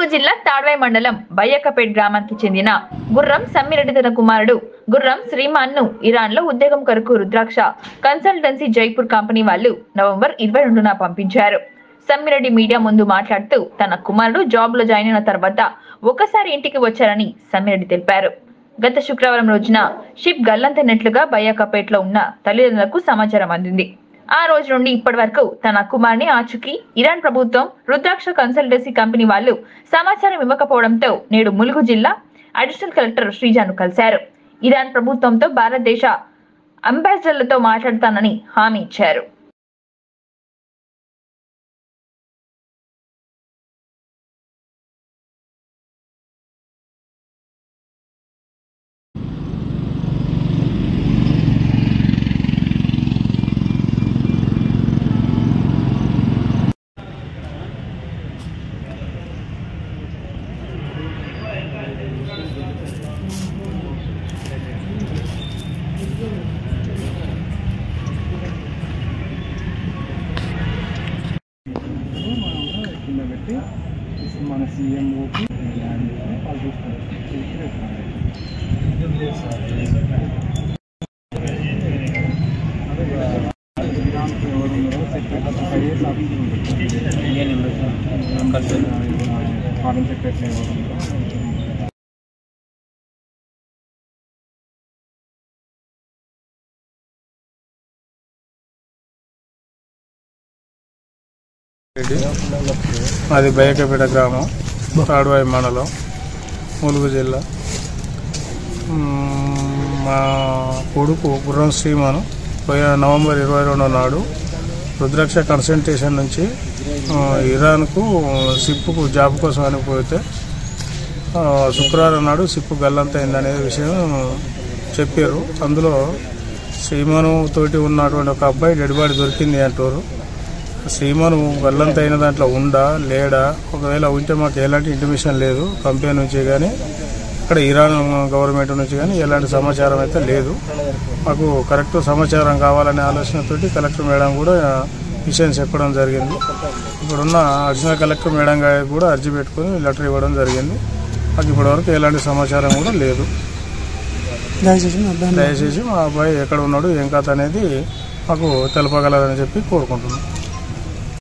ములుగు జిల్లా తాడ్వాయి మండలం బయ్యకపేట్ గ్రామానికి చెందిన గుర్రం సమ్మిరెడ్డి తన కుమారుడు గుర్రం శ్రీమాన్ ను ఇరాన్ లో ఉద్యోగం కొరకు రుద్రాక్ష కన్సల్టెన్సీ జైపూర్ కంపెనీ వాళ్ళు నవంబర్ 22న పంపించారు. సమ్మిరెడ్డి మీడియా ముందు మాట్లాడుతూ తన కుమారుడు జాబ్ లో జాయిన్ అయిన తర్వాత ఒకసారి ఇంటికి వచ్చారని సమ్మిరెడ్డి తెలిపారు. గత శుక్రవారం రోజున షిప్ గల్లంతైనట్లుగా బయ్యకపేట్ లో ఉన్న తల్లిదండ్రులకు సమాచారం అందింది. ఆ రోజు నుండి ఇప్పటి వరకు తన కుమారుని ఆచూకీ ఇరాన్ ప్రభుత్వం రుద్రాక్ష కన్సల్టెన్సీ కంపెనీ వాళ్ళు సమాచారం ఇవ్వకపోవడంతో నేడు ములుగు జిల్లా అడిషనల్ కలెక్టర్ శ్రీజాను కలిశారు. ఇరాన్ ప్రభుత్వంతో భారతదేశ అంబాసిడర్లతో మాట్లాడతానని హామీ ఇచ్చారు. మన సీఎంఓకి వాళ్ళు చూసుకుంటారు. ఫారెన్ సెక్రటరీ అది బయ్యకపేట గ్రామం, తాడ్వాయి మండలం, ములుగు జిల్లా. మా కొడుకు గుర్రం శ్రీమాను నవంబర్ 22వ నాడు రుద్రాక్ష కన్సల్టేషన్ నుంచి ఇరాన్కు సిప్పుకు జాబ్ కోసం అని పోతే శుక్రవారం నాడు సిప్పు గల్లంతైందనే విషయం చెప్పారు. అందులో శ్రీమాను తోటి ఉన్నటువంటి ఒక అబ్బాయి డెడ్ బాడీ దొరికింది అంటారు. శ్రీమాను గల్లంతైన దాంట్లో ఉండా లేడా, ఒకవేళ ఉంటే మాకు ఎలాంటి ఇంటిమేషన్ లేదు కంపెనీ నుంచి కానీ ఇక్కడ ఇరాన్ గవర్నమెంట్ నుంచి కానీ ఎలాంటి సమాచారం అయితే లేదు. మాకు కరెక్ట్ సమాచారం కావాలనే ఆలోచనతోటి కలెక్టర్ మేడం కూడా విషయం చెప్పడం జరిగింది. ఇప్పుడున్న అడిషనల్ కలెక్టర్ మేడం గారికి కూడా అర్జీ పెట్టుకుని లెటర్ ఇవ్వడం జరిగింది. మాకు ఇప్పటివరకు ఎలాంటి సమాచారం కూడా లేదు. దయచేసి మా అబ్బాయి ఎక్కడ ఉన్నాడు ఏం కథ అనేది మాకు తెలపగలరని చెప్పి కోరుకుంటున్నాం.